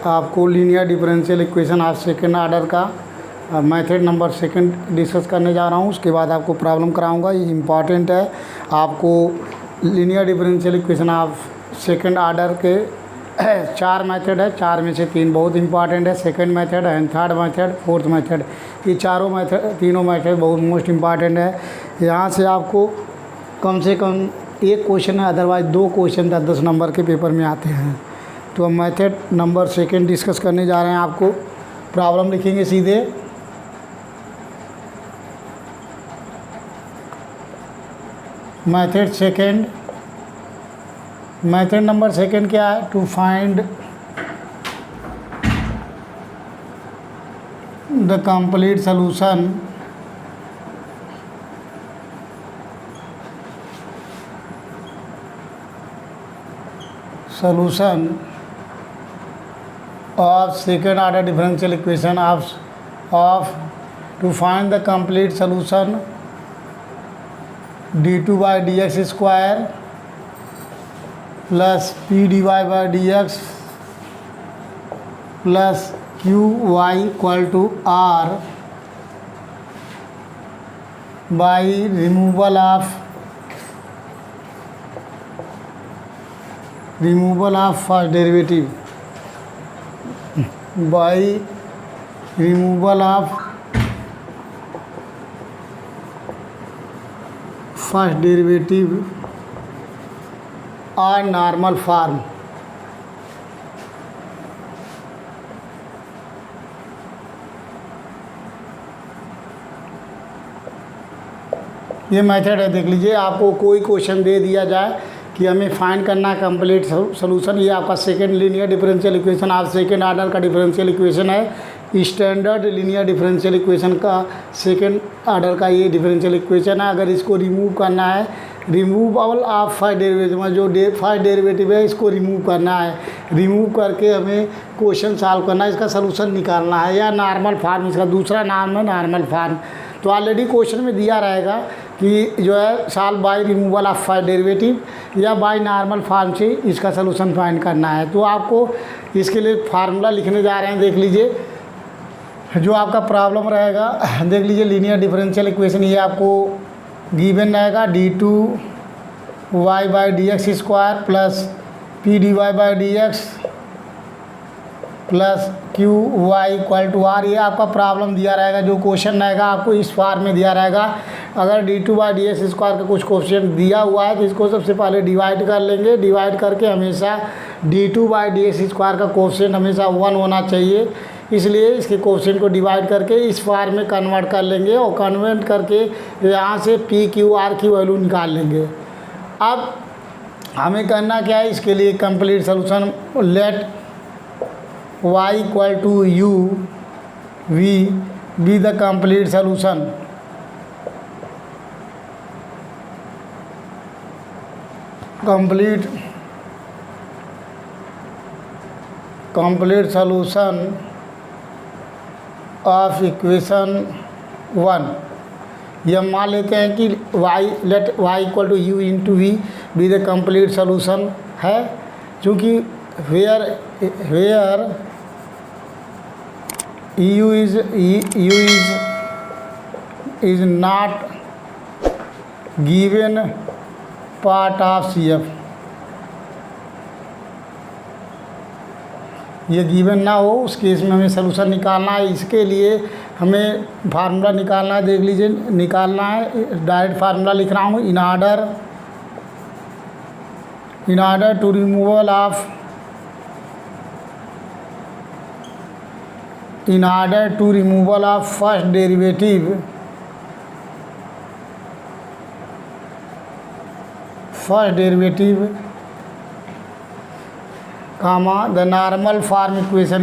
आपको linear differential equation of second order का method number second discuss करने जा रहा हूँ। उसके बाद आपको प्रॉब्लम कराऊंगा, ये इम्पॉर्टेंट है। आपको linear differential equation of second order के 4 मेथड है, 4 में से 3 बहुत इंपॉर्टेंट है, second method and third method, fourth method. ये तीनों मेथड बहुत मोस्ट इम्पॉर्टेंट है। यहाँ से आपको कम से कम एक क्वेश्चन है, अदरवाइज 2 क्वेश्चन 10-10 नंबर के पेपर में आते हैं। तो हम मेथड नंबर सेकंड डिस्कस करने जा रहे हैं। आपको प्रॉब्लम लिखेंगे सीधे। Method second, method number second क्या है? To find the complete solution of second order differential equation of to find the complete solution d2 by dx square plus p dy by dx plus qy equal to r by removal of first derivative, by removal of first derivative or normal form। ये method है, देख लीजिए। आपको कोई question दे दिया जाए कि हमें फाइंड करना है कंप्लीट सॉल्यूशन, ये आपका सेकंड लीनियर डिफरेंशियल इक्वेशन आप सेकंड ऑर्डर का डिफरेंशियल इक्वेशन है। स्टैंडर्ड लीनियर डिफरेंशियल इक्वेशन का सेकंड ऑर्डर का ये डिफरेंशियल इक्वेशन है। अगर इसको रिमूव करना है, रिमूवल ऑफ फर्स्ट डेरिवेटिव, जो फर्स्ट डेरिवेटिव है इसको रिमूव करना है। रिमूव करके हमें क्वेश्चन सॉल्व करना है, इसका सलूशन निकालना है, या नॉर्मल फार्म, इसका दूसरा नाम है नॉर्मल फार्म। तो ऑलरेडी क्वेश्चन में दिया रहेगा कि जो है solve by removal of first derivative या बाय नॉर्मल फार्म से इसका सलूशन फाइंड करना है। तो आपको इसके लिए फार्मूला लिखने जा रहे हैं। देख लीजिए जो आपका प्रॉब्लम रहेगा, देख लीजिए लीनियर डिफरेंशियल इक्वेशन ये आपको गिवन रहेगा d2y by d x square plus p d y by d x plus q y equal to r. ये आपका प्रॉब्लम दिया रहेगा। जो क्वेश्चन रहेगा आपको इस फॉर्म में दिया रहेगा। अगर d2 by d x square का कुछ क्वेश्चन दिया हुआ है तो इसको सबसे पहले डिवाइड कर लेंगे। डिवाइड करके हमेशा d2 by d x square का क्वेश्चन हमेशा 1 होना चाहिए, इसलिए इसके क्वेश्चन को डिवाइड करके इस फॉर्म में कन्वर्ट कर लेंगे और कन्वर्ट करके यहाँ से पी क्यू आर की वैल्यू निकाल लेंगे। अब हमें करना क्या है, इसके लिए complete solution let y equal to u v be the complete solution. Complete solution of equation 1। ये मान लेते हैं कि let y equal to u into v be the complete solution है, क्योंकि where u is not given part of CF। ये given ना हो उस केस में हमें सलूशन निकालना है। इसके लिए हमें फार्मूला निकालना है। देख लीजिए निकालना है, डायरेक्ट फार्मूला लिख रहा हूँ। In order to removal of first derivative comma the normal form equation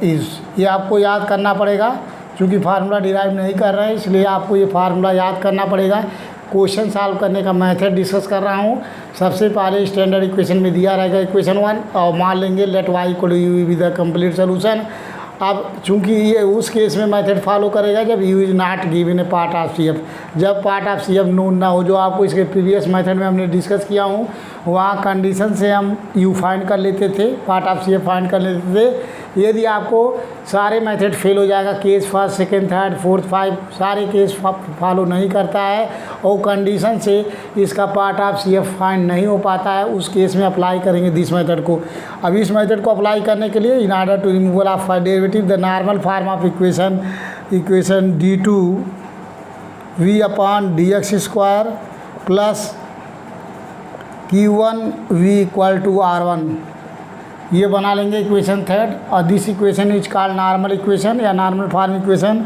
is ये आपको याद करना पड़ेगा। क्योंकि फार्मूला डिराइव नहीं कर रहे हैं इसलिए आपको ये फार्मूला याद करना पड़ेगा। क्वेश्चन सॉल्व करने का मेथड डिस्कस कर रहा हूँ। सबसे पहले स्टैंडर्ड इक्वेशन में दिया रहेगा इक्वेशन 1 और मान लेंगे let y equal to u be the complete solution. अब चूंकि ये उस केस में मेथड फॉलो करेगा जब U is not given a part of C F, जब part of C F known ना हो, जो आपको इसके प्रीवियस मेथड में हमने डिस्कस किया हूँ, वहाँ कंडीशन से हम यू फाइंड कर लेते थे, part of C F find कर लेते थे। यदि आपको सारे मेथड फेल हो जाएगा, case first second third fourth five सारे केस फॉलो नहीं करता है और कंडीशन से इसका part of C F find नहीं हो पाता है, उस केस में अप्लाई करेंगे दिस मेथड को। अब इस मेथड को अप्लाई करने के लिए in order to removal of derivative the normal form of equation d2 v upon D x square plus q1 v equal to r1, ये बना लेंगे इक्वेशन थर्ड। और this equation is called normal equation या normal form equation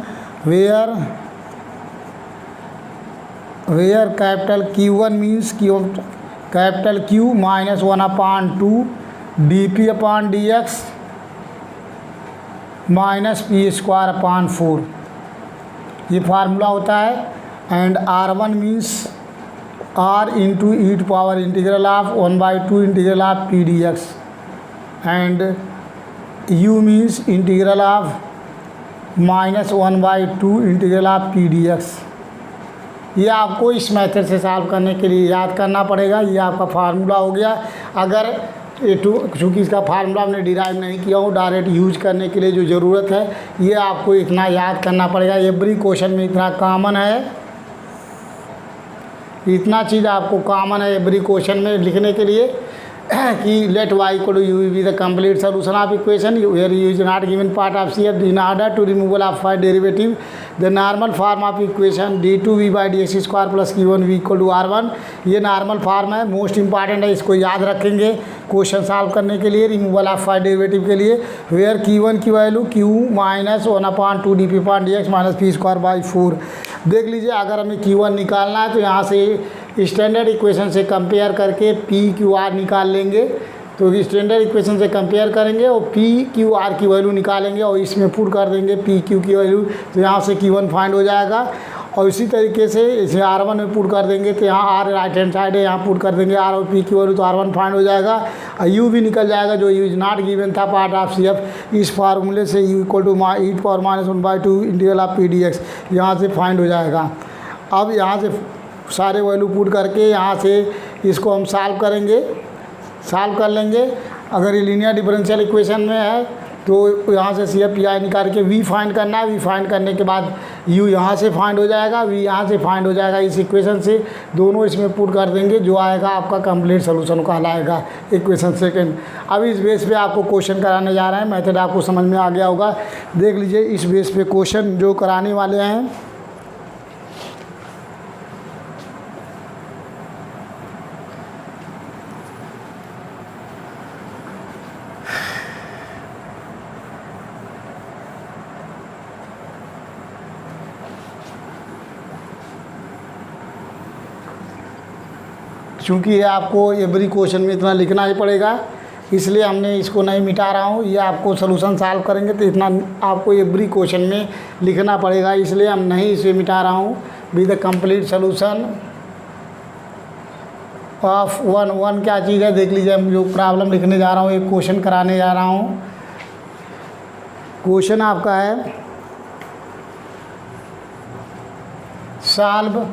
where capital Q1 means capital Q minus 1/2 dp upon D X minus P square upon 4, ये formula होता है। And R1 means R into E to power integral of 1/2 integral of p d x and u means integral of minus 1/2 integral of p d x. ये आपको इस method से solve करने के लिए याद करना पड़ेगा, ये आपका फार्मूला हो गया। अगर चूँकि इसका फार्मूला हमने डिराइव नहीं किया हूँ, डायरेक्ट यूज करने के लिए जो ज़रूरत है ये आपको इतना याद करना पड़ेगा। एवरी क्वेश्चन में इतना कॉमन है, इतना चीज़ आपको कॉमन है एवरी क्वेश्चन में लिखने के लिए कि let y equal to u be the complete solution of equation where you is not given part of C F in order to removal of five derivative the normal form of equation d2v by d x square plus q1v equal to r1। ये normal form है, most important है, इसको याद रखेंगे question solve करने के लिए removal of five derivative के लिए। वेयर q1 की value q minus 1/2 dp upon D X minus P square by 4। देख लीजिए, अगर हमें q1 निकालना है तो यहाँ से स्टैंडर्ड इक्वेशन से कंपेयर करके पी क्यू आर निकाल लेंगे। तो स्टैंडर्ड इक्वेशन से कंपेयर करेंगे और पी क्यू आर की वैल्यू निकालेंगे और इसमें पुट कर देंगे पी क्यू की वैल्यू, तो यहाँ से Q1 फाइंड हो जाएगा। और इसी तरीके से इसे R1 में पुट कर देंगे तो यहाँ R राइट हैंड साइड है, यहाँ पुट कर देंगे R और P की वैल्यू, तो R1 फाइंड हो जाएगा। और U भी निकल जाएगा जो U इज नॉट गिवन था पार्ट ऑफ सी एफ। इस फार्मूले से U equal to e power minus 1/2 integral of p d x यहाँ से फाइंड हो जाएगा। अब यहाँ से सारे वैल्यू पुट करके यहाँ से इसको हम सॉल्व करेंगे, सॉल्व कर लेंगे। अगर ये लीनियर डिफरेंशियल इक्वेशन में है तो यहाँ से सी एफ पी आई निकाल के वी फाइंड करना है। वी फाइंड करने के बाद यू यहाँ से फाइंड हो जाएगा, वी यहाँ से फाइंड हो जाएगा। इस इक्वेशन से दोनों इसमें पुट कर देंगे, जो आएगा आपका कंप्लीट सोल्यूशन कहलाएगा इक्वेशन सेकंड। अब इस बेस पे आपको क्वेश्चन कराने जा रहे हैं, मेथड आपको समझ में आ गया होगा। देख लीजिए इस बेस पे क्वेश्चन जो कराने वाले हैं। चूँकि ये आपको एवरी क्वेश्चन में इतना लिखना ही पड़ेगा, इसलिए हमने इसको नहीं मिटा रहा हूँ। ये आपको सोल्यूशन सॉल्व करेंगे तो इतना आपको एवरी क्वेश्चन में लिखना पड़ेगा, इसलिए हम नहीं इसे मिटा रहा हूँ। With the complete solution of one क्या चीज़ है देख लीजिए। हम जो प्रॉब्लम लिखने जा रहा हूँ, एक क्वेश्चन कराने जा रहा हूँ। क्वेश्चन आपका है solve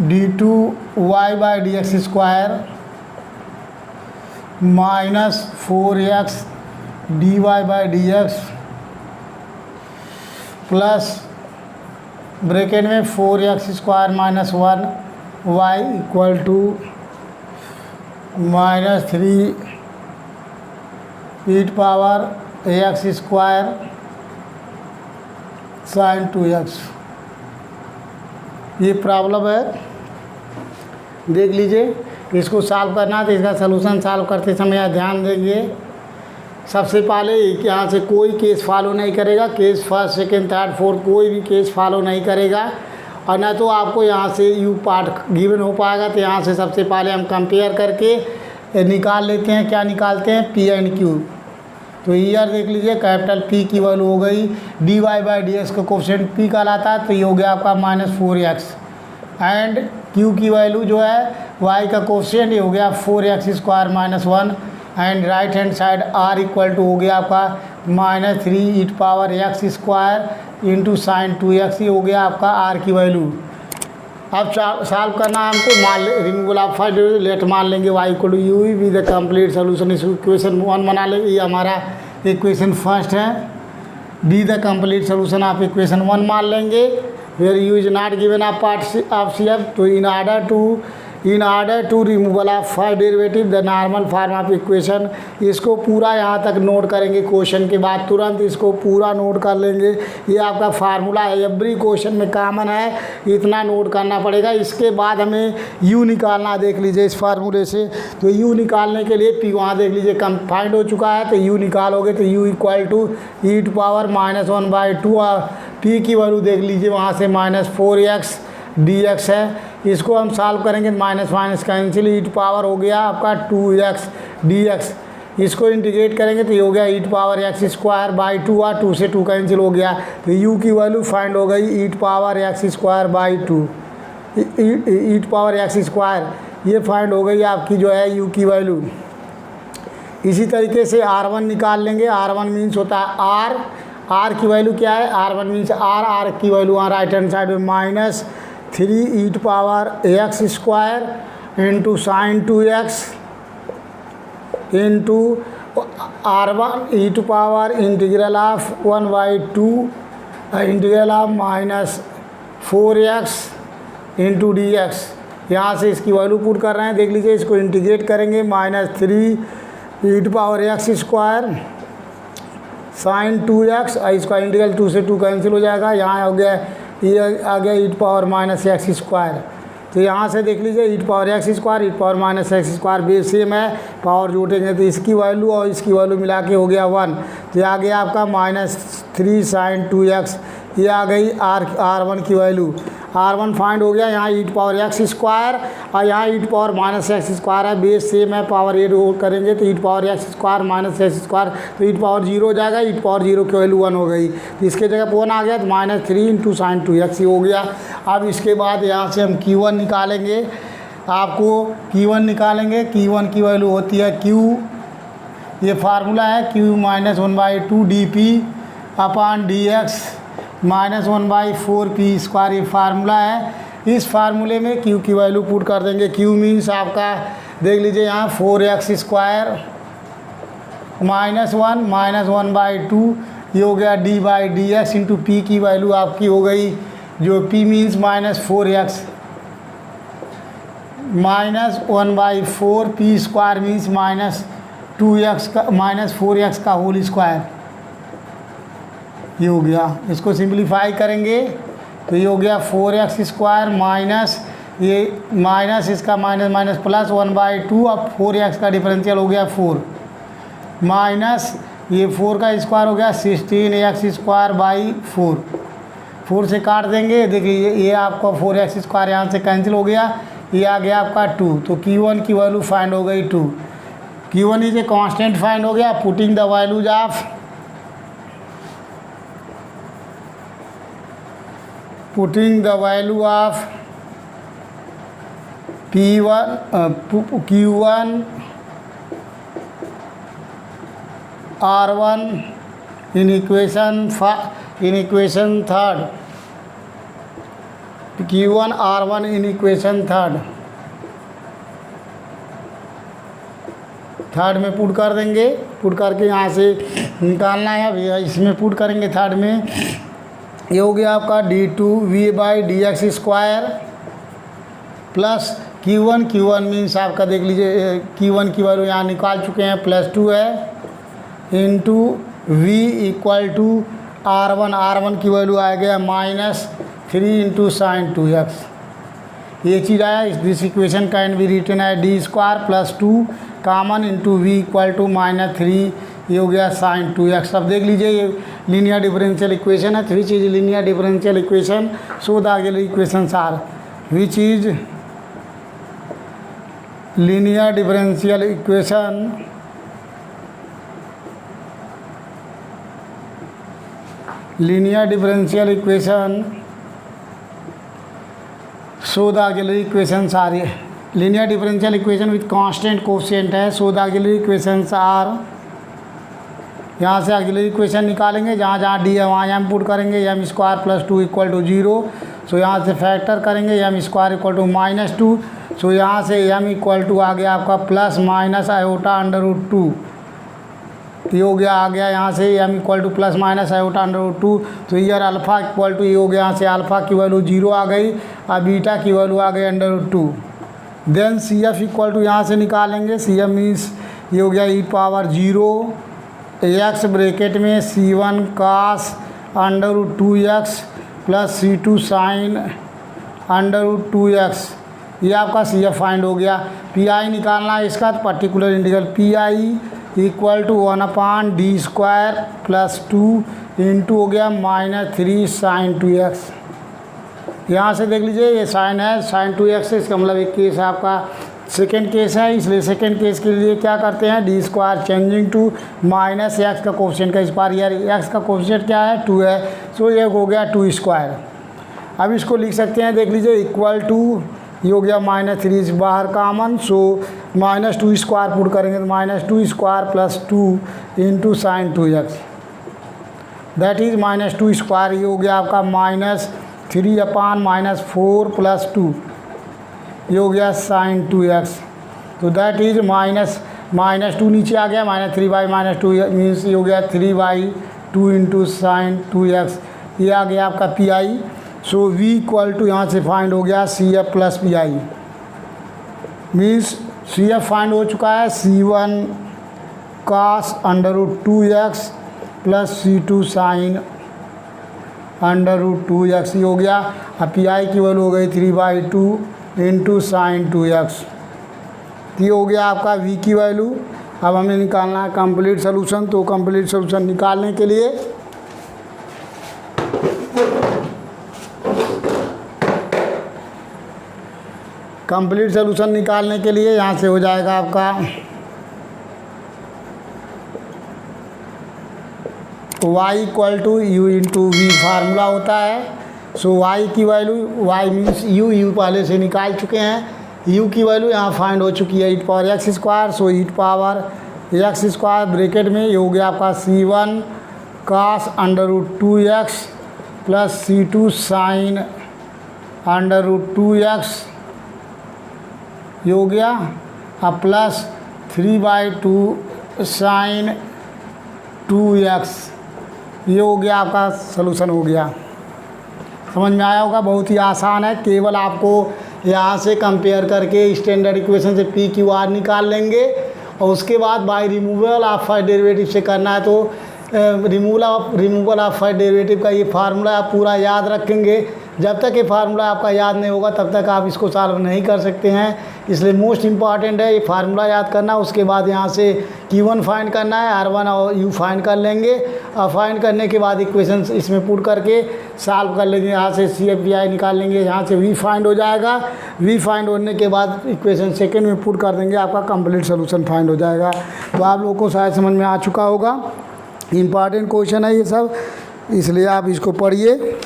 d2y by d x square minus 4x dy by d x plus bracket में 4x square minus 1y equal to minus 3 e power ax square sine 2x। ये प्रॉब्लम है, देख लीजिए। इसको सॉल्व करना है तो इसका सलूशन सॉल्व करते समय ध्यान देंगे। सबसे पहले यहाँ से कोई केस फॉलो नहीं करेगा, case first second third fourth कोई भी केस फॉलो नहीं करेगा। और ना तो आपको यहाँ से यू पार्ट गिवन हो पाएगा। तो यहाँ से सबसे पहले हम कंपेयर करके निकाल लेते हैं। क्या निकालते हैं? P and q. तो ईयर देख लीजिए, कैपिटल पी की वैल्यू हो गई d y by d x का कोफिशिएंट पी कहलाता है, तो ये हो गया आपका माइनस 4x। एंड क्यू की वैल्यू जो है वाई का कोफिशिएंट ये हो गया 4x square minus 1 and right hand side r equal to हो गया आपका -3e⁻x² इंटू साइन 2x, ये हो गया आपका r की वैल्यू। अब सॉल्व करना है हमको, मान रिमूवल ऑफ फर्स्ट लेट मान लेंगे y equal to U V the complete solution, इस इक्वेशन 1 बना लेंगे, ये हमारा इक्वेशन फर्स्ट है। Be the complete solution of equation 1 मान लेंगे। Where you is not given a part of C F, तो in order to removal of first derivative the normal form of equation, इसको पूरा यहाँ तक नोट करेंगे। Question के बाद तुरंत इसको पूरा नोट कर लेंगे। ये आपका फार्मूला है, एवरी क्वेश्चन में कॉमन है, इतना नोट करना पड़ेगा। इसके बाद हमें यू निकालना, देख लीजिए इस फार्मूले से। तो यू निकालने के लिए पी वहाँ देख लीजिए कम फाइंड हो चुका है, तो यू निकालोगे तो u equal to e⁻⁻1/2, p की वैल्यू देख लीजिए वहाँ से -4x dx है। इसको हम सॉल्व करेंगे, माइनस माइनस कैंसिल, e⁻ हो गया आपका 2x dx। इसको इंटीग्रेट करेंगे तो ये हो गया e⁻x² 2 और 2 से 2 कैंसिल हो गया, तो u की वैल्यू फाइंड हो गई e⁻x² 2 e⁻x², ये फाइंड हो गई आपकी जो है u की वैल्यू। इसी तरीके से r1 निकाल लेंगे। r1 मीन्स होता है r की वैल्यू क्या है, r1 मीन्स r की वैल्यू वहाँ राइट हैंड साइड में -3e⁻x² into sine 2x into r1 e⁻ integral of 1/2 integral of -4x into dx। यहाँ से इसकी वैल्यू पुट कर रहे हैं, देख लीजिए इसको इंटीग्रेट करेंगे, -3e⁻x² साइन 2x, इसका इंटीग्रल 2 से 2 कैंसिल हो जाएगा, यहाँ हो गया ये आ गया e⁻−x²। तो यहाँ से देख लीजिए e⁻x² e⁻−x² बेस सेम है, पावर जोड़ेंगे तो इसकी वैल्यू और इसकी वैल्यू मिला के हो गया 1, तो ये आ गया आपका -3 साइन 2x, ये आ गई r1 की वैल्यू। r1 फाइंड हो गया, यहाँ e⁻x² और यहाँ e⁻−x² है, बेस सेम है, पावर एड करेंगे तो e⁻x² -x², तो e⁻0 हो जाएगा, e⁻0 की वैल्यू 1 हो गई, तो इसके जगह 1 आ गया, तो -3 इंटू साइन 2x हो गया। अब इसके बाद यहाँ से हम Q1 निकालेंगे, आपको Q1 निकालेंगे। Q1 की वैल्यू होती है Q, ये फार्मूला है Q -1/2 dp/dx -1/4p², ये फार्मूला है। इस फार्मूले में Q की वैल्यू पुट कर देंगे। Q मीन्स आपका देख लीजिए यहाँ 4x² -1/2, ये हो गया d/dx इंटू p की वैल्यू आपकी हो गई जो p means -4x -1/4p² means -2x का -4x का होल स्क्वायर, ये हो गया। इसको सिंप्लीफाई करेंगे तो ये हो गया 4x² माइनस ये माइनस इसका माइनस प्लस 1/2, अब 4x का डिफरेंशियल हो गया 4 माइनस ये 4 का स्क्वायर हो गया 16x² 4 से काट देंगे। देखिए ये आपका 4x² यहाँ से कैंसिल हो गया, ये आ गया आपका 2, तो Q1 की वैल्यू फाइंड हो गई 2। Q1 is a constant find हो गया। Putting the values of Q1 R1 in equation third, Q1 R1 in equation third में पुट कर देंगे। पुट करके यहाँ से निकालना है, भैया इसमें पुट करेंगे थर्ड में, ये हो गया आपका d2v/dx² प्लस Q1 मीन्स आपका देख लीजिए Q1 की वैल्यू यहाँ निकाल चुके हैं +2 है into v equal to R1 की वैल्यू आ गया -3 इंटू साइन 2x। ये चीज़ आया। This equation can be written है d² + 2 common into v equal to -3, ये हो गया साइन 2x। अब देख लीजिए ये लीनियर डिफरेंशियल इक्वेशन है, which is linear differential equation, so the equations are which is linear differential equation so the equations are linear differential equation with constant coefficient है। So the auxiliary equations are, यहाँ से auxiliary equation निकालेंगे, जहाँ जहाँ D है वहाँ m put करेंगे, m square plus 2 equal to 0। So यहाँ से फैक्टर करेंगे, m square equal to -2। So यहाँ से एम इक्वल टू आ गया आपका प्लस माइनस आयोटा √2, ये हो गया आ गया यहाँ से m equal to plus minus iota √2। तो ईयर अल्फ़ा इक्वल टू ये हो गया, यहाँ से अल्फ़ा की वैल्यू 0 आ गई और बीटा की वैल्यू आ गई √2। Then C F equal to यहाँ से निकालेंगे, सी एफ मीन्स ये हो गया e⁻0 एक्स ब्रैकेट में c1 cos √2x plus c2 sin √2x, ये आपका सी एफ फाइंड हो गया। पी आई निकालना है इसका, तो particular integral P I equal to 1/d² plus 2 into हो गया -3 sin 2x। यहाँ से देख लीजिए ये साइन है, sin 2x, इसका मतलब एक केस है आपका सेकेंड केस है, इसलिए सेकेंड केस के लिए क्या करते हैं, d² चेंजिंग टू -x का कोफिशिएंट का स्क्वायर, यार x का कोफिशिएंट क्या है 2 है, सो ये हो गया 2²। अब इसको लिख सकते हैं, देख लीजिए इक्वल टू ये हो गया -3 बाहर कामन, सो -2² पुट करेंगे तो -2² plus 2 into sin 2x, that is -2², ये हो गया आपका -3/-4 प्लस 2, ये हो गया sin 2x। तो दैट इज -2 नीचे आ गया, -3/-2 मीन्स ये हो गया 3/2 इंटू sin 2x, ये आ गया आपका P I. So v equal to यहाँ से फाइंड हो गया C F plus P I, means C F find हो चुका है c1 cos √2x plus c2 sin √2x, ये हो गया। अब पी आई की वैल्यू हो गई 3/2 इंटू sin 2x, ये हो गया आपका v की वैल्यू। अब हमें निकालना है कंप्लीट सोल्यूशन, तो कंप्लीट सोल्यूशन निकालने के लिए यहाँ से हो जाएगा आपका y equal to u into v formula होता है। सो y की वैल्यू, y मीन्स u पहले से निकाल चुके हैं, u की वैल्यू यहाँ फाइंड हो चुकी है e⁻x², सो e⁻x² ब्रैकेट में ये हो गया आपका c1 cos √2x plus c2 sin √2x, ये हो गया, अब प्लस 3/2 sin 2x, ये हो गया आपका सलूशन हो गया। समझ में आया होगा, बहुत ही आसान है, केवल आपको यहाँ से कंपेयर करके स्टैंडर्ड इक्वेशन से पी क्यू आर निकाल लेंगे और उसके बाद by removal of first derivative से करना है। तो रिमूवल ऑफ फर्स्ट डेरिवेटिव का ये फार्मूला आप पूरा याद रखेंगे। जब तक ये फार्मूला आपका याद नहीं होगा तब तक आप इसको सॉल्व नहीं कर सकते हैं, इसलिए मोस्ट इम्पॉर्टेंट है ये फार्मूला याद करना। उसके बाद यहाँ से Q1 फाइंड करना है, R1 और U फाइंड कर लेंगे और फाइंड करने के बाद इक्वेशन इसमें पुट करके सॉल्व कर लेंगे। यहाँ से CFPI निकाल लेंगे, यहाँ से V फाइंड हो जाएगा। V फाइंड होने के बाद इक्वेशन सेकेंड में पुट कर देंगे, आपका कंप्लीट सोल्यूशन फाइंड हो जाएगा। तो आप लोगों को शायद समझ में आ चुका होगा, इम्पॉर्टेंट क्वेश्चन है ये सब, इसलिए आप इसको पढ़िए।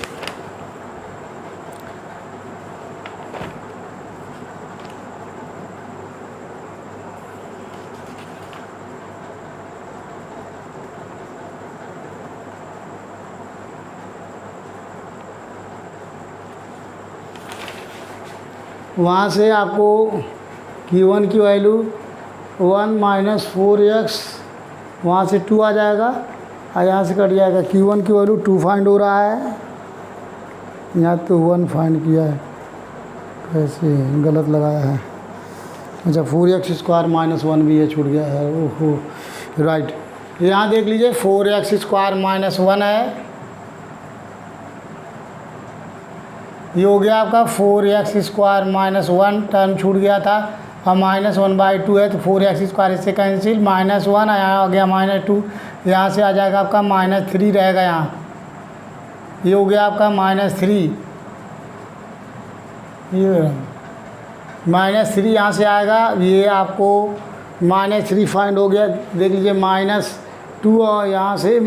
वहाँ से आपको Q1 की वैल्यू 1 - 4x, वहाँ से 2 आ जाएगा और यहाँ से कट जाएगा। Q1 की वैल्यू 2 फाइंड हो रहा है, यहाँ तो 1 फाइंड किया है, कैसे गलत लगाया है। अच्छा 4x² - 1 भी ये छूट गया है, ओहो राइट। यहाँ देख लीजिए 4x² - 1 है, ये हो गया आपका 4x² - 1 टर्म छूट गया था और -1/2 है, तो 4x² इससे कैंसिल, -1 यहाँ आ गया -2, यहाँ से आ जाएगा आपका -3 रहेगा यहाँ, ये हो गया आपका -3, ये -3 यहाँ से आएगा, ये आपको -3 फाइंड हो गया। देख लीजिए -2 और यहाँ से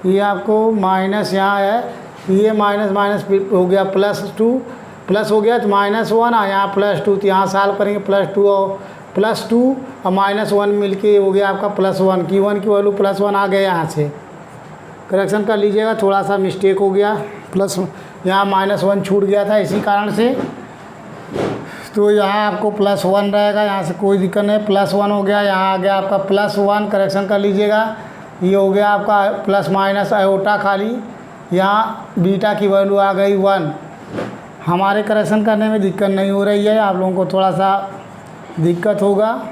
ये आपको माइनस यहाँ है, ये माइनस माइनस हो गया +2, प्लस हो गया तो -1 और यहाँ +2, तो यहाँ सॉल्व करेंगे +2 और +2 और -1 मिलके हो गया आपका +1। Q1 की वैल्यू +1 आ गया। यहाँ से करेक्शन कर लीजिएगा, थोड़ा सा मिस्टेक हो गया, प्लस यहाँ -1 छूट गया था इसी कारण से, तो यहाँ आपको +1 रहेगा। यहाँ से कोई दिक्कत नहीं, +1 हो गया, यहाँ आ गया आपका +1। करेक्शन कर लीजिएगा, ये हो गया आपका प्लस माइनस आयोटा खाली, यहाँ बीटा की वैल्यू आ गई 1। हमारे करेक्शन करने में दिक्कत नहीं हो रही है, आप लोगों को थोड़ा सा दिक्कत होगा,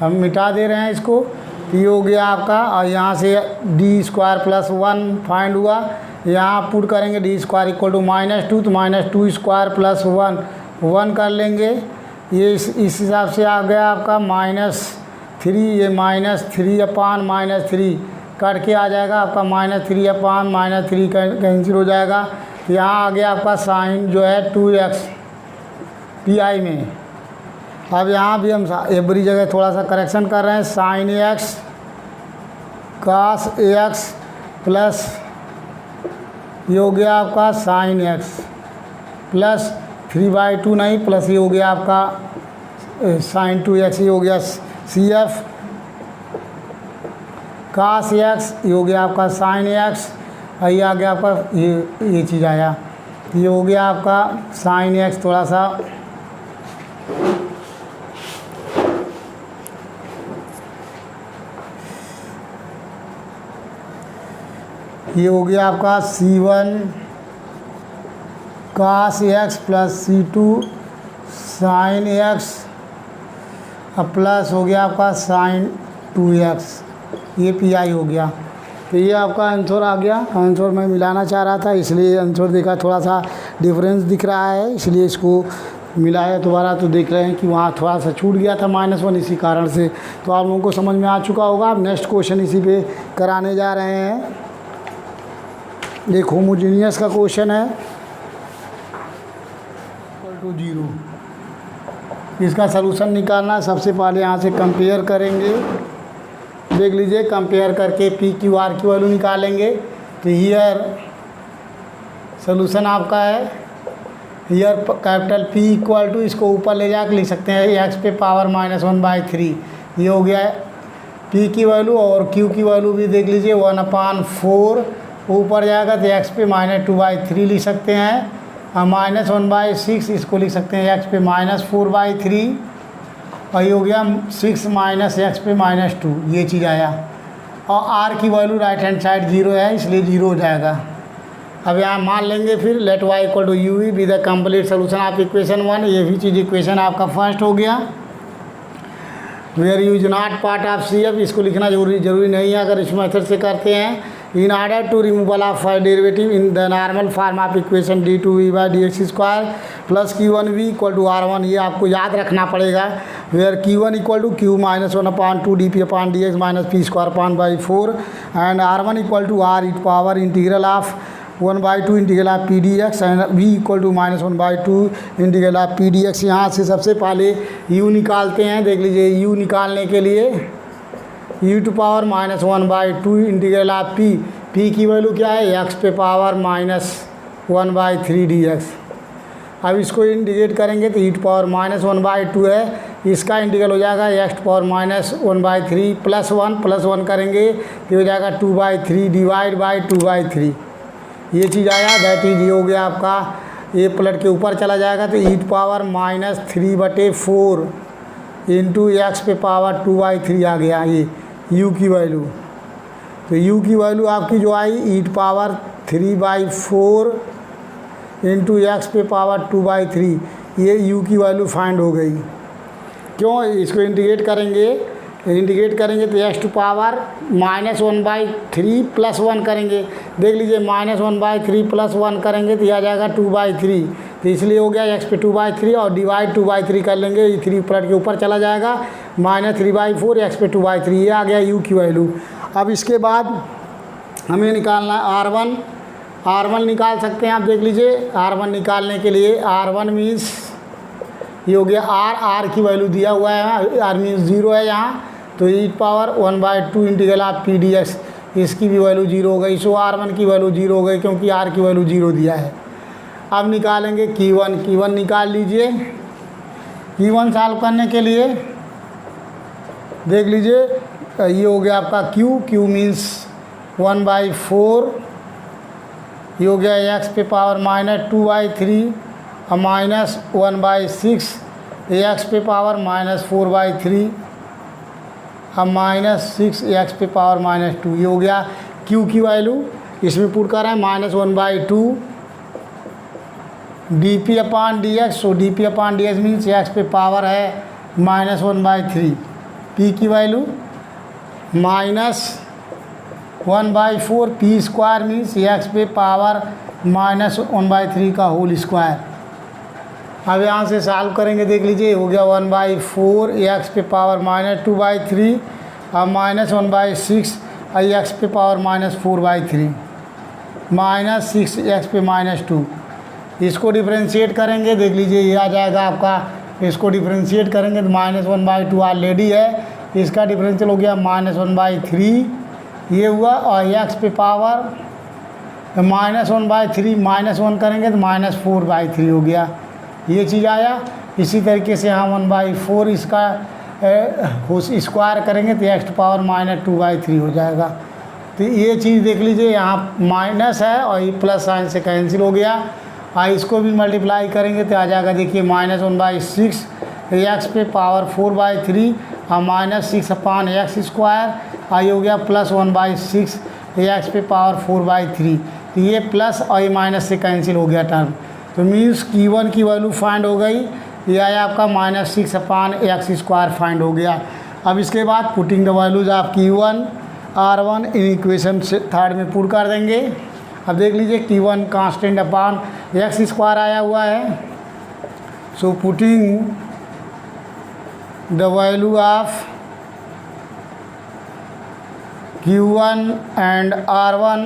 हम मिटा दे रहे हैं इसको। ये हो गया आपका, और यहाँ से d² + 1 फाइंड हुआ, यहाँ पुट करेंगे d² = -2, तो -2² + 1 कर लेंगे। ये इस हिसाब से आ गया आपका -3, ये -3/-3 कट के आ जाएगा आपका -3/-3 कैंसिल हो जाएगा। यहाँ आ गया आपका साइन जो है 2x PI में। अब यहाँ भी हम एवरी जगह थोड़ा सा करेक्शन कर रहे हैं, sin x cos ax plus ये हो गया आपका sin x प्लस 3/2 नहीं, प्लस ये हो गया आपका sin 2x, ये हो गया CF cos x, ये हो गया आपका sin x, और ये आ गया आपका ये चीज़ आया, ये हो गया आपका sin x। थोड़ा सा ये हो गया आपका C1 cos x plus C2 sin x और प्लस हो गया आपका sin 2x, ये PI हो गया। तो ये आपका आंसर आ गया। आंसर मैं मिलाना चाह रहा था, इसलिए आंसर देखा थोड़ा सा डिफरेंस दिख रहा है, इसलिए इसको मिलाया दोबारा, तो देख रहे हैं कि वहाँ थोड़ा सा छूट गया था -1, इसी कारण से। तो आप लोगों को समझ में आ चुका होगा। अब नेक्स्ट क्वेश्चन इसी पे कराने जा रहे हैं। एक होमोजीनियस का क्वेश्चन है, =0। इसका सलूशन निकालना, सबसे पहले यहाँ से कंपेयर करेंगे, देख लीजिए, कंपेयर करके PQR की वैल्यू निकालेंगे। तो हियर सलूशन आपका है, हियर कैपिटल P = इसको ऊपर ले जाकर लिख सकते हैं x पे पावर -1/3, ये हो गया P की वैल्यू। और Q की वैल्यू भी देख लीजिए 1/4 ऊपर जाएगा तो x पे -2/3 लिख सकते हैं, और -1/6 इसको लिख सकते हैं x पे -4/3, और ये हो गया 6 - x पे -2, ये चीज़ आया। और r की वैल्यू राइट हैंड साइड 0 है, इसलिए 0 हो जाएगा। अब यहाँ मान लेंगे फिर let y = u be the complete solution of equation 1। ये भी चीज़ इक्वेशन आपका फर्स्ट हो गया। Where u is not part of CF, इसको लिखना जरूरी नहीं है अगर इस मेथड से करते हैं। In order to removal of derivative in the normal form of equation d2v/dx² plus Q1v = R1, ये आपको याद रखना पड़ेगा। Where Q1 = Q -1/2 dp/dx - p²/4 and R1 = R e power integral of 1/2 integral of pdx and v = -1/2 integral of pdx। यहाँ से सबसे पहले u निकालते हैं, देख लीजिए। u निकालने के लिए e to power -1/2 integral of p की वैल्यू क्या है, x पे पावर -1/3 dx। अब इसको इंटीग्रेट करेंगे तो e टू पावर -1/2 है, इसका इंटीग्रल हो जाएगा x टू पावर -1/3 +1 +1 करेंगे तो हो जाएगा 2/3 डिवाइड बाई 2/3, ये चीज़ आया। दैट इज ये हो गया आपका, ये पलट के ऊपर चला जाएगा तो e to power -3/4 into x पे पावर 2/3 आ गया ये u की वैल्यू। तो u की वैल्यू आपकी जो आई e to power 3/4 into x पे पावर 2/3, ये u की वैल्यू फाइंड हो गई। क्यों, इसको इंटीग्रेट करेंगे तो x टू पावर -1/3 +1 करेंगे, देख लीजिए -1/3 +1 करेंगे तो यह आ जाएगा 2/3, तो इसलिए हो गया x पे 2/3 और डिवाइड 2/3 कर लेंगे, ये 3 पलट के ऊपर चला जाएगा -3/4 x पे 2/3, ये आ गया u की वैल्यू। अब इसके बाद हमें निकालना R1 निकाल सकते हैं आप, देख लीजिए। R1 निकालने के लिए R1 मीन्स ये हो गया R की वैल्यू दिया हुआ है, R मीन्स 0 है यहाँ, तो e power 1/2 integral of pdx, इसकी भी वैल्यू 0 हो गई। सो R1 की वैल्यू 0 हो गई क्योंकि R की वैल्यू 0 दिया है। अब निकालेंगे Q1 निकाल लीजिए। Q1 सॉल्व करने के लिए देख लीजिए, ये हो गया आपका Q मीन्स 1/4, ये हो गया x पे पावर -2/3 और -1/6, x पे पावर -4/3 और -6 x पे पावर -2, ये हो गया Q की वैल्यू। इसमें पुट कर रहे हैं -1/2 dp/dx, सो dp/dx मीन्स x पे पावर है -1/3, p की value -1/4 p square means x पे पावर -1/3 का होल स्क्वायर। अब यहाँ से सॉल्व करेंगे, देख लीजिए, हो गया 1/4 x पे पावर -2/3 और -1/6 x पे पावर -4/3 -6 x पे -2। इसको डिफ्रेंशिएट करेंगे, देख लीजिए ये आ जाएगा आपका। इसको डिफ्रेंशिएट करेंगे तो -1/2 ऑलरेडी है, इसका डिफरेंशियल हो गया -1/3 ये हुआ, और x पे पावर -1/3 -1 करेंगे तो -4/3 हो गया, ये चीज़ आया। इसी तरीके से यहाँ 1/4 इसका स्क्वायर करेंगे तो x पावर -2/3 हो जाएगा। तो ये चीज़ देख लीजिए, यहाँ माइनस है और ये प्लस साइन से कैंसिल हो गया, और इसको भी मल्टीप्लाई करेंगे तो आ जाएगा, देखिए -1/6 x पे पावर 4/3 और -6/x स्क्वायर, आई हो गया +1/6 x पे पावर 4/3। तो ये प्लस और ये माइनस से कैंसिल हो गया टर्म, तो मीन्स Q1 की वैल्यू फाइंड हो गई, ये आया आपका -6/x स्क्वायर फाइंड हो गया। अब इसके बाद putting the values of Q1 R1 in equation से थर्ड में पुट कर देंगे। अब देख लीजिए Q1 कांस्टेंट अपान x स्क्वायर आया हुआ है, so putting the value of Q1 and R1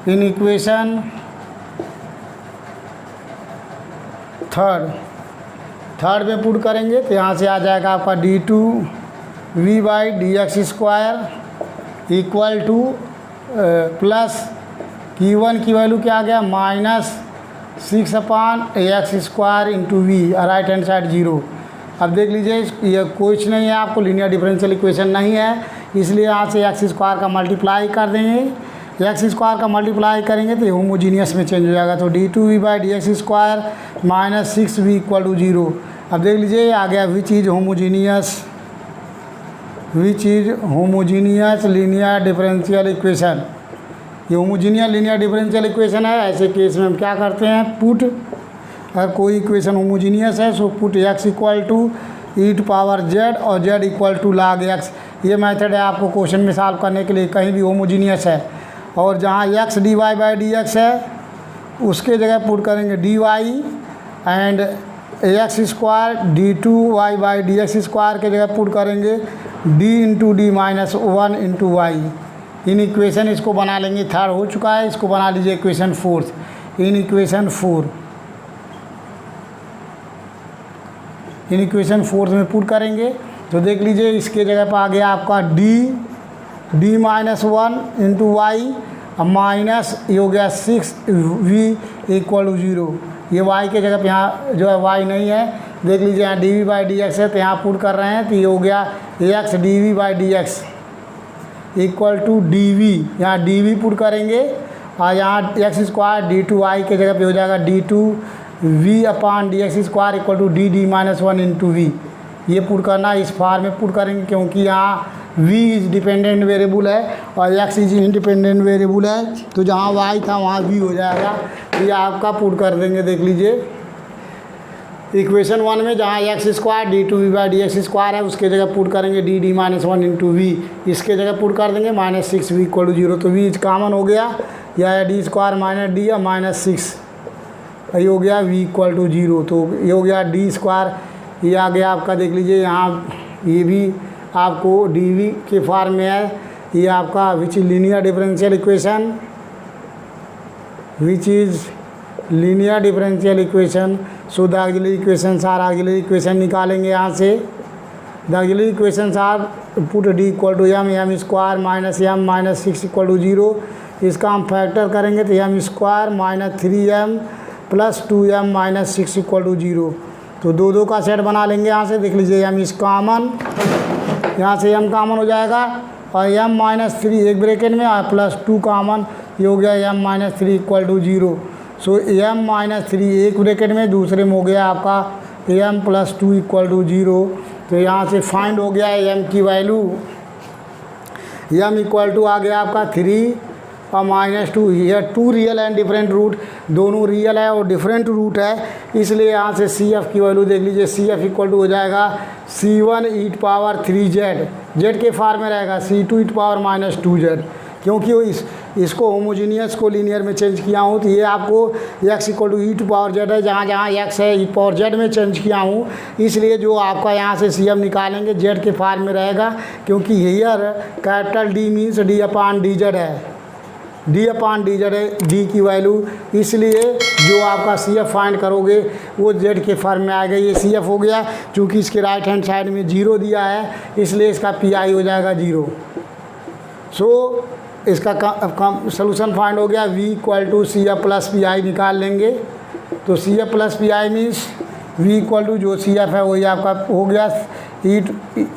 in equation third में पुट करेंगे तो यहाँ से आ जाएगा आपका d2v/dx square equal to plus Q1 की वैल्यू क्या आ गया -6/x square into v, right hand side 0। अब देख लीजिए, ये कुछ नहीं है, आपको लीनियर डिफरेंशियल इक्वेशन नहीं है, इसलिए यहाँ से x स्क्वायर का मल्टीप्लाई कर देंगे। x स्क्वायर का मल्टीप्लाई करेंगे तो होमोजीनियस में चेंज हो जाएगा, तो d2v/dx स्क्वायर -6v = 0। अब देख लीजिए आ गया which is homogeneous linear differential equation. ये होमोजीनियस लीनियर डिफरेंशियल इक्वेशन है। ऐसे केस में हम क्या करते हैं, पुट, अगर कोई इक्वेशन होमोजीनियस है सो पुट x = e⁻z और z = log x। ये मेथड है आपको क्वेश्चन में सॉल्व करने के लिए, कहीं भी होमोजीनियस है और जहाँ x dy/dx है उसके जगह पुट करेंगे dy and x square d2y/dx square के जगह पुट करेंगे d × d - 1 × y। In equation इसको बना लेंगे, थर्ड हो चुका है, इसको बना लीजिए equation fourth. In equation fourth में पुट करेंगे तो देख लीजिए इसके जगह पर आ गया आपका d - 1 × y माइनस ये हो गया 6v = 0। ये y के जगह पे यहाँ जो है y नहीं है, देख लीजिए यहाँ dv/dx है तो यहाँ पुट कर रहे हैं तो ये हो गया x dv/dx = dv, यहाँ dv पुट करेंगे और यहाँ x स्क्वायर d2y के जगह पे हो जाएगा d2v/dx स्क्वायर = d - 1 × v। ये पुट करना, इस फॉर्म में पुट करेंगे क्योंकि यहाँ v इज डिपेंडेंट वेरिएबल है और x इज इंडिपेंडेंट वेरिएबल है, तो जहाँ y था वहाँ v हो जाएगा। ये आपका पुट कर देंगे, देख लीजिए इक्वेशन 1 में जहाँ x स्क्वायर d2v/dx स्क्वायर है उसके जगह पुट करेंगे d - 1 × v, इसके जगह पुट कर देंगे -6v = 0। तो v इज कॉमन हो गया, यह d स्क्वायर - d और -6, ये हो गया v = 0। तो ये हो गया d स्क्वायर, ये आ गया आपका, देख लीजिए यहाँ ये भी आपको dv के फॉर्म में है। ये आपका which is linear differential equation, so the auxiliary equations are, auxiliary equation निकालेंगे यहाँ से। The auxiliary equations are put d = m square -m -6 = 0। इसका हम फैक्टर करेंगे तो m square -3m plus 2m minus 6 equal to 0। तो दो दो का सेट बना लेंगे यहाँ से, देख लीजिए m इस कॉमन, यहाँ से m कॉमन हो जाएगा और m माइनस 3 एक ब्रैकेट में और प्लस 2 कॉमन, ये हो गया m minus 3 equal to 0। So m minus 3 एक ब्रैकेट में, दूसरे में हो गया आपका m प्लस 2 इक्वल टू 0। तो यहाँ से फाइंड हो गया है m की वैल्यू, m इक्वल टू आ गया आपका 3 और माइनस 2। यह 2 रियल एंड डिफरेंट रूट, दोनों रियल है और डिफरेंट रूट है, इसलिए यहाँ से CF की वैल्यू देख लीजिए, CF इक्वल टू हो जाएगा C1 ई पावर 3z, z के फार में रहेगा C2 e power minus 2z, क्योंकि वो इसको होमोजीनियस को लीनियर में चेंज किया हूँ। तो ये आपको x equal to e power z है, जहाँ जहाँ x है ई पावर z में चेंज किया हूँ, इसलिए जो आपका यहाँ से CF निकालेंगे z के फार में रहेगा, क्योंकि here capital D means d upon dz है, d अपान dz है d की वैल्यू, इसलिए जो आपका CF फाइंड करोगे वो z के फॉर्म में आएगा। ये CF हो गया, चूँकि इसके राइट हैंड साइड में 0 दिया है, इसलिए इसका PI हो जाएगा 0। सो इसका सोल्यूशन फाइंड हो गया, v equal to CF plus PI निकाल लेंगे। तो CF plus PI means v equal to जो CF है वही आपका हो गया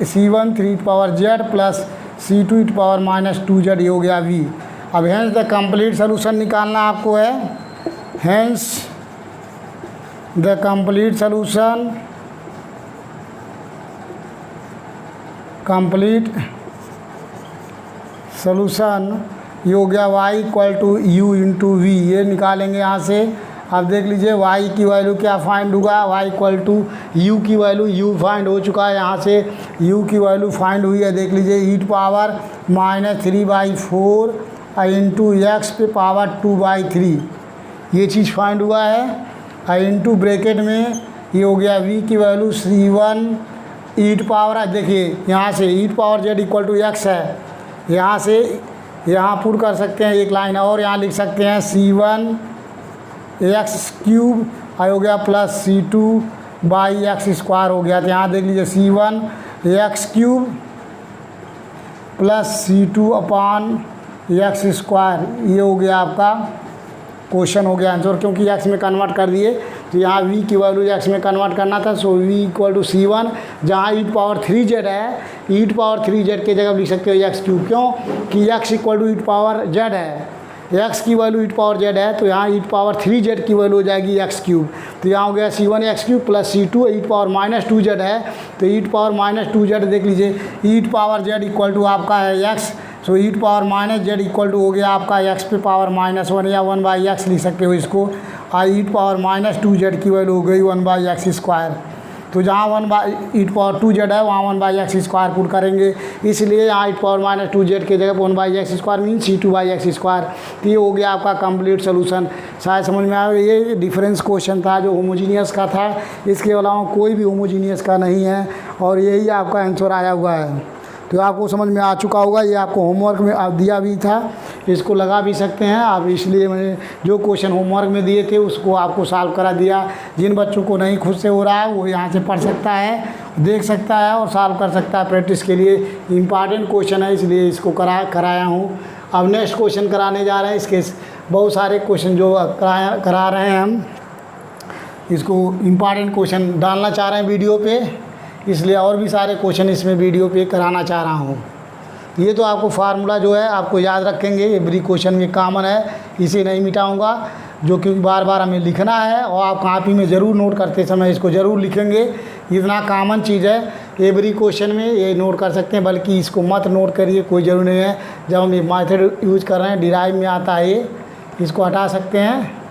C1 3 power z plus C2 e power minus 2z, ये हो गया v। अब हेंस द कंप्लीट सोल्यूशन निकालना आपको है, hence the complete solution, complete solution ये हो गया y equal to u into v, ये निकालेंगे यहाँ से। अब देख लीजिए y की वैल्यू क्या फाइंड होगा, y इक्वल टू u की वैल्यू, u फाइंड हो चुका है, यहाँ से u की वैल्यू फाइंड हुई है, देख लीजिए e power minus 3/4 into x पे पावर 2/3, ये चीज़ फाइंड हुआ है। इंटू ब्रैकेट में ये हो गया v की वैल्यू C1 ई पावर, देखिए यहाँ से E power z equal to x है, यहाँ से यहाँ पुट कर सकते हैं एक लाइन और, यहाँ लिख सकते हैं C1 x³ हो गया प्लस C2/x² हो गया। तो यहाँ देख लीजिए C1 x³ प्लस C2 अपान x², ये हो गया आपका क्वेश्चन हो गया आंसर, क्योंकि x में कन्वर्ट कर दिए। तो यहाँ v की वैल्यू x में कन्वर्ट करना था, सो v इक्वल टू C1, जहाँ ई पावर 3z है, ई पावर 3z के जगह लिख सकते हो x³, क्यों कि x equal to e power z है, x की वैल्यू ई पावर z है, तो यहाँ ई पावर 3z की वैल्यू हो जाएगी x³। तो यहाँ हो गया C1 x³ plus C2 e power minus 2z है, तो ई पावर माइनस 2z देख लीजिए, e power z equal to आपका है x, सो e power minus z equal to हो गया आपका x पे पावर -1 या 1/x लिख सकते हो इसको, और ई पावर माइनस 2z की वैल्यू हो गई 1/x²। तो जहाँ 1/2z है वहाँ 1/x² पुट करेंगे, इसलिए यहाँ ई पावर माइनस 2z के जगह 1/x² मीन C2/x²। तो ये हो गया आपका कंप्लीट सोल्यूशन। शायद समझ में आया, ये डिफरेंस क्वेश्चन था जो होमोजीनियस का था, इसके अलावा कोई भी होमोजीनियस का नहीं है, और यही आपका आंसर आया हुआ है। तो आपको समझ में आ चुका होगा, ये आपको होमवर्क में आप दिया भी था, इसको लगा भी सकते हैं आप, इसलिए मैंने जो क्वेश्चन होमवर्क में दिए थे उसको आपको सॉल्व करा दिया। जिन बच्चों को नहीं खुद से हो रहा है वो यहाँ से पढ़ सकता है, देख सकता है और सॉल्व कर सकता है। प्रैक्टिस के लिए इम्पॉर्टेंट क्वेश्चन है, इसलिए इसको कराया हूँ। अब नेक्स्ट क्वेश्चन कराने जा रहे हैं, इसके बहुत सारे क्वेश्चन जो करा रहे हैं हम, इसको इम्पॉर्टेंट क्वेश्चन डालना चाह रहे हैं वीडियो पे, इसलिए और भी सारे क्वेश्चन इसमें वीडियो पे कराना चाह रहा हूँ। ये तो आपको फार्मूला जो है आपको याद रखेंगे, एवरी क्वेश्चन में कॉमन है, इसे नहीं मिटाऊंगा, जो कि बार बार हमें लिखना है, और आप कॉपी में ज़रूर नोट करते समय इसको ज़रूर लिखेंगे। इतना कॉमन चीज़ है, एवरी क्वेश्चन में ये नोट कर सकते हैं, बल्कि इसको मत नोट करिए, कोई ज़रूरी नहीं है। जब हम ये मेथड यूज़ कर रहे हैं डिराइव में आता है ये, इसको हटा सकते हैं।